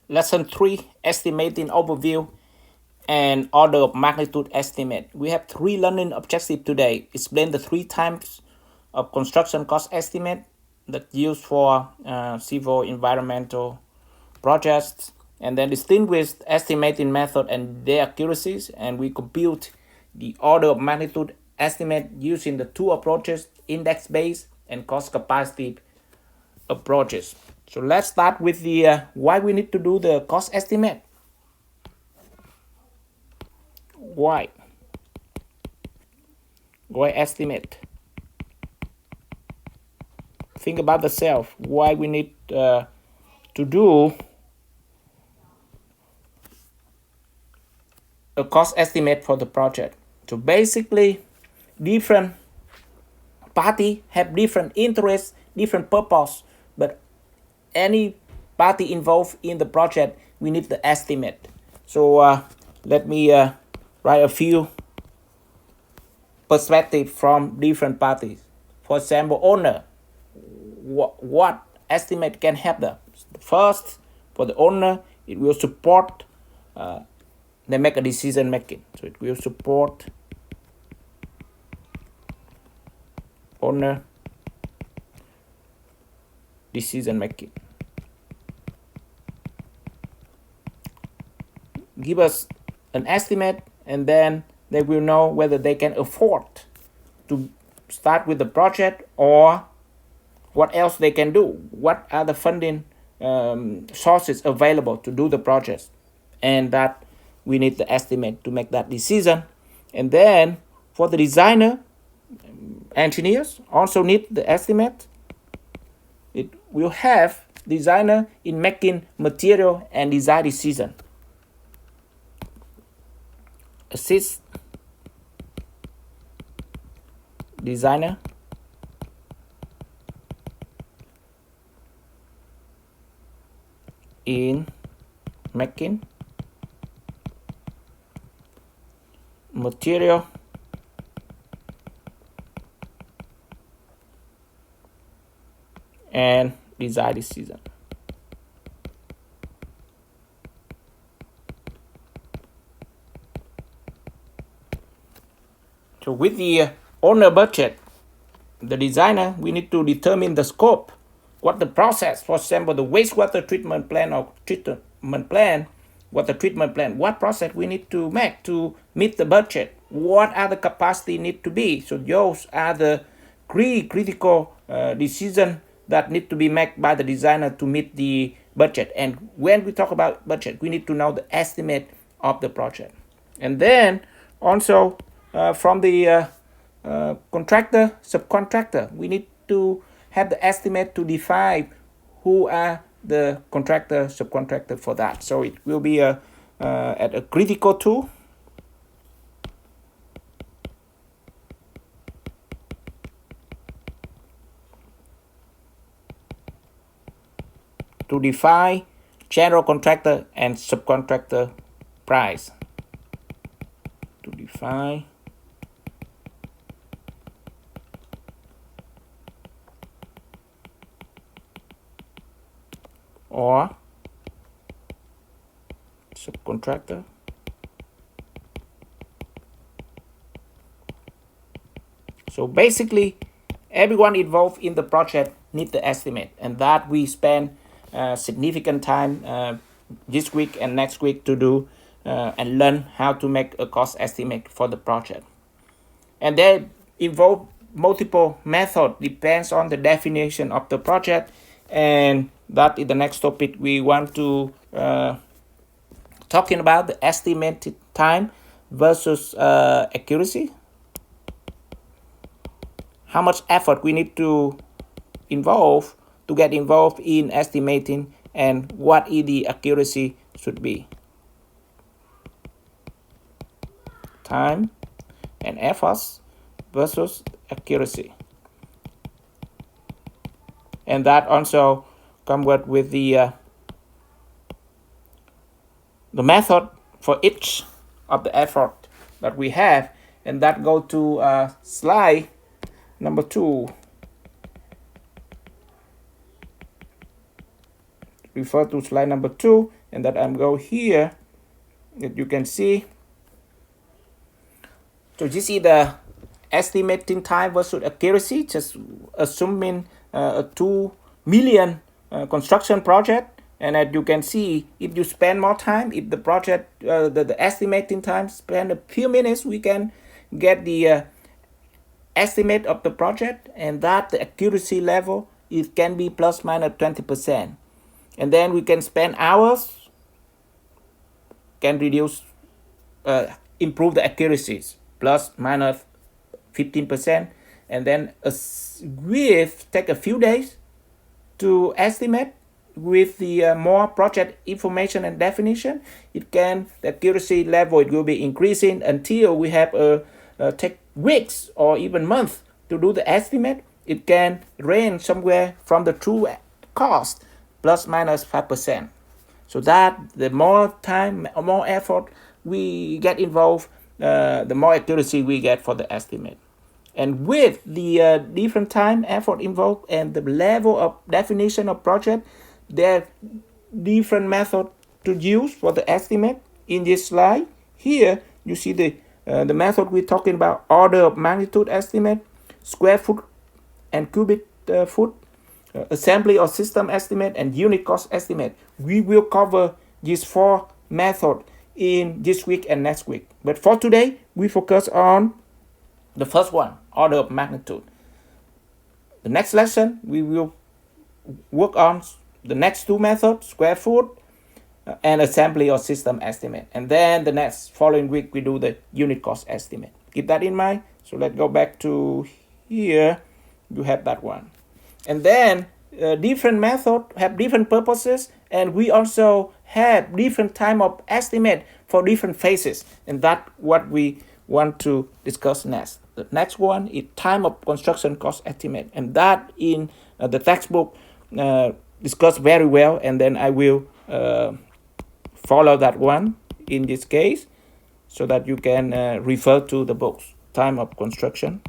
Lesson 3, estimating overview and order of magnitude estimate. We have 3 learning objectives today. Explain the 3 types of construction cost estimate that used for civil environmental projects, and then distinguish estimating method and their accuracies, and we compute the order of magnitude estimate using the 2 approaches, index-based and cost capacity approaches. So let's start with the why we need to do the cost estimate. Why estimate? Think about the self. Why we need to do a cost estimate for the project. So basically, different party have different interests, different purpose, but any party involved in the project, we need the estimate. So let me write a few perspectives from different parties. For example, owner, what estimate can help them? First, for the owner, it will support they make a decision making. So it will support owner decision making. Give us an estimate, and then they will know whether they can afford to start with the project or what else they can do. What are the funding sources available to do the project, and that we need the estimate to make that decision. And then for the designer, engineers also need the estimate. It will have designer in making material and design decision. Assist designer in making material and design decision. So with the owner budget, the designer, we need to determine the scope, what the process, for example, the wastewater treatment plan or treatment plan, water treatment plan, what process we need to make to meet the budget, what are the capacity need to be. So those are the critical decisions that need to be made by the designer to meet the budget. And when we talk about budget, we need to know the estimate of the project. And then also from the contractor, subcontractor, we need to have the estimate to define who are the contractor, subcontractor for that. So it will be at a critical tool to define general contractor and subcontractor price. To define or subcontractor so basically everyone involved in the project need the estimate, and that we spend significant time this week and next week to do and learn how to make a cost estimate for the project. And they involve multiple methods, depends on the definition of the project, and that is the next topic we want to talking about, the estimated time versus accuracy. How much effort we need to get involved in estimating, and what is the accuracy should be. Time and efforts versus accuracy. And that also comes with the method for each of the effort that we have, and that go to slide number 2. refer to slide number 2, and that I'm go here, that you can see. So you see the estimating time versus accuracy, just assuming a 2 million construction project. And as you can see, if you spend more time, if the project, the estimating time spend a few minutes, we can get the estimate of the project, and that the accuracy level, it can be plus minus 20%. And then we can spend hours, can reduce, improve the accuracies, plus minus 15%. And then with take a few days to estimate with the more project information and definition, it can, the accuracy level, it will be increasing until we have take weeks or even months to do the estimate. It can range somewhere from the true cost plus minus 5%. So that the more time, more effort we get involved, the more accuracy we get for the estimate. And with the different time, effort involved, and the level of definition of project, there are different methods to use for the estimate. In this slide here, you see the method we're talking about: order of magnitude estimate, square foot and cubic foot, assembly or system estimate, and unit cost estimate. We will cover these 4 methods in this week and next week. But for today, we focus on the first one, order of magnitude. The next lesson, we will work on the next 2 methods, square foot and assembly or system estimate. And then the next following week, we do the unit cost estimate. Keep that in mind. So let's go back to here. You have that one. And then different methods have different purposes, and we also have different time of estimate for different phases. And that's what we want to discuss next. The next one is time of construction cost estimate, and that in the textbook discussed very well, and then I will follow that one in this case so that you can refer to the books. Time of construction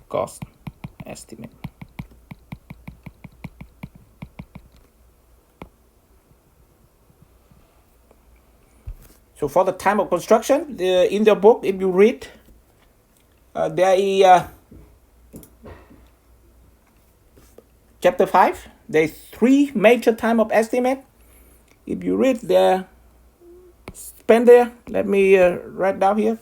cost estimate. So for the time of construction, in the book, if you read, there is chapter 5, there's 3 major time of estimate. If you read there, spend there, let me write down here.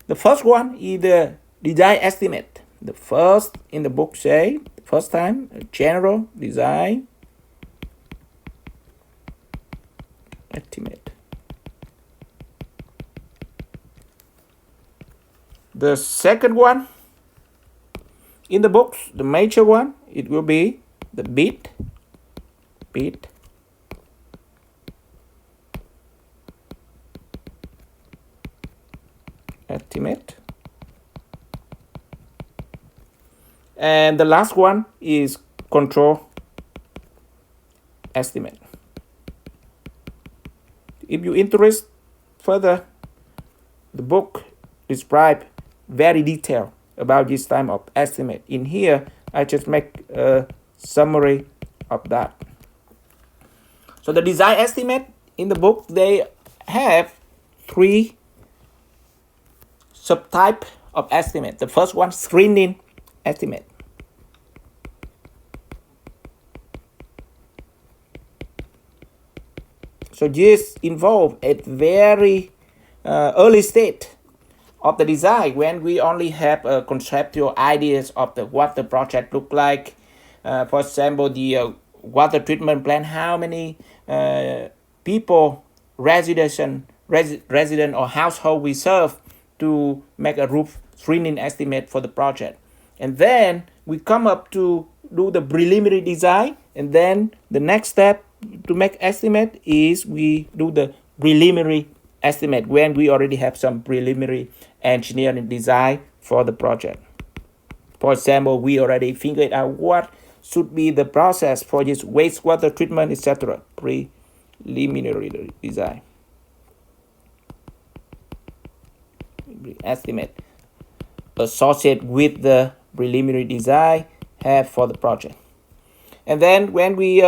The first one is the design estimate. The first in the book say, first time, general design estimate. The second one in the books, the major one, it will be the bid estimate. And the last one is control estimate. If you interest further, the book describe very detailed about this time of estimate. In here, I just make a summary of that. So the design estimate in the book, they have 3 subtype of estimate. The first one, screening estimate. So this involves a very early state of the design, when we only have conceptual ideas of what the project look like. For example, the water treatment plant, how many people, resident or household we serve, to make a roof screening estimate for the project. And then we come up to do the preliminary design, and then the next step to make estimate is we do the preliminary estimate when we already have some preliminary engineering design for the project. For example, we already figured out what should be the process for this wastewater treatment, etc. Preliminary design estimate. associated with the preliminary design have for the project. And then when we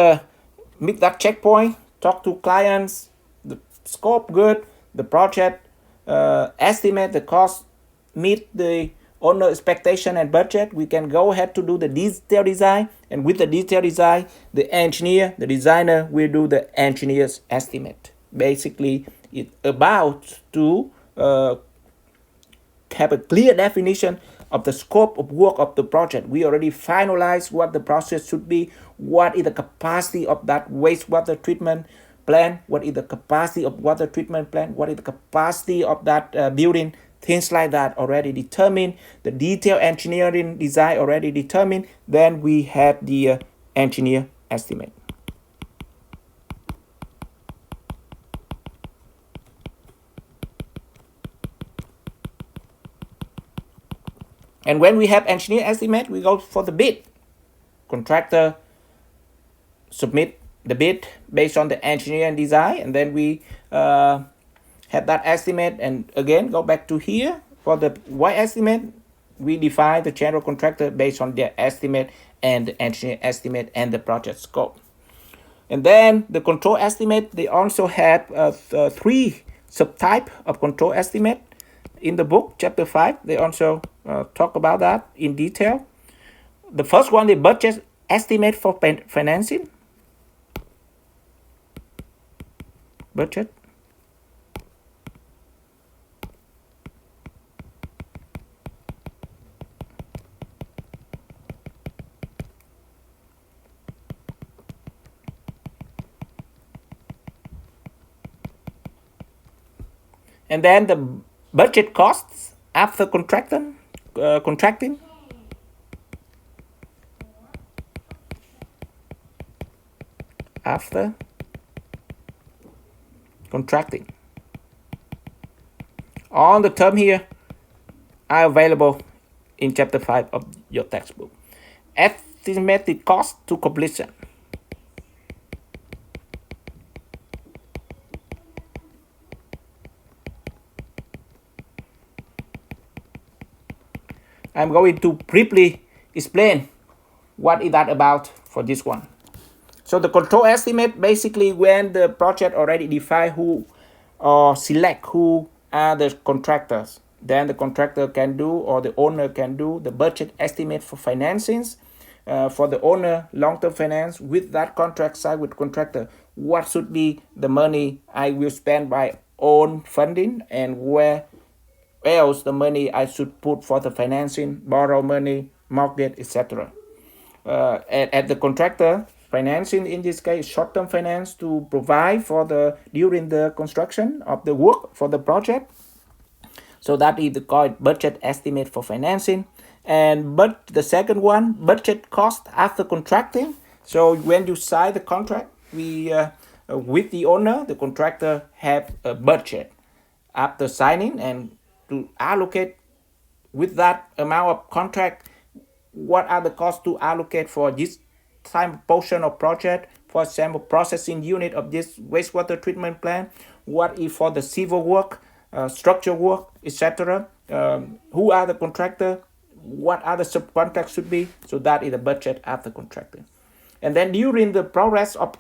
meet that checkpoint, talk to clients, the scope good, the project estimate the cost meet the owner expectation and budget, we can go ahead to do the detail design. And with the detail design, the engineer, the designer will do the engineer's estimate. Basically, it's about to have a clear definition of the scope of work of the project. We already finalized what the process should be, what is the capacity of that wastewater treatment plant, what is the capacity of water treatment plant, what is the capacity of that building, things like that already determined, the detailed engineering design already determined. Then we have the engineer estimate. And when we have engineer estimate, we go for the bid. Contractor submit the bid based on the engineer and design, and then we have that estimate. And again, go back to here for the Y estimate. We define the general contractor based on their estimate and the engineer estimate and the project scope. And then the control estimate, they also have 3 subtype of control estimate. In the book, chapter 5, they also talk about that in detail. The first one, the budget estimate for financing. Budget. And then the budget costs after contracting. After contracting. All the term here are available in chapter 5 of your textbook. Estimated cost to completion. I'm going to briefly explain what is that about for this one. So the control estimate, basically when the project already define who or select who are the contractors, then the contractor can do, or the owner can do, the budget estimate for financings. For the owner, long-term finance with that contract side with contractor, what should be the money I will spend by own funding, and where else the money I should put for the financing, borrow money, mortgage, etc. At the contractor, financing in this case, short-term finance to provide for during the construction of the work for the project. So that is called budget estimate for financing. But the second one, budget cost after contracting. So when you sign the contract, we with the owner, the contractor have a budget after signing, and to allocate with that amount of contract, what are the costs to allocate for this time portion of project. For example, processing unit of this wastewater treatment plant, what is for the civil work, structure work, etc. Who are the contractor, what are the subcontracts should be. So that is the budget after contracting. And then during the progress of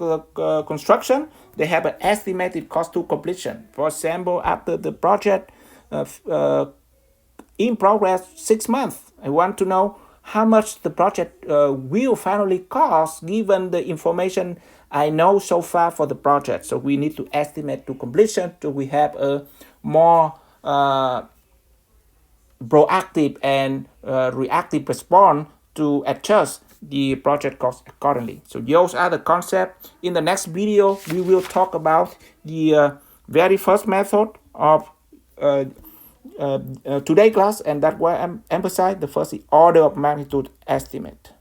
construction, they have an estimated cost to completion. For example, after the project in progress 6 months, I want to know how much the project will finally cost given the information I know so far for the project. So we need to estimate to completion, so we have a more proactive and reactive response to adjust the project cost accordingly. So those are the concepts. In the next video, we will talk about the very first method of today class, and that why I'm emphasize the first order of magnitude estimate.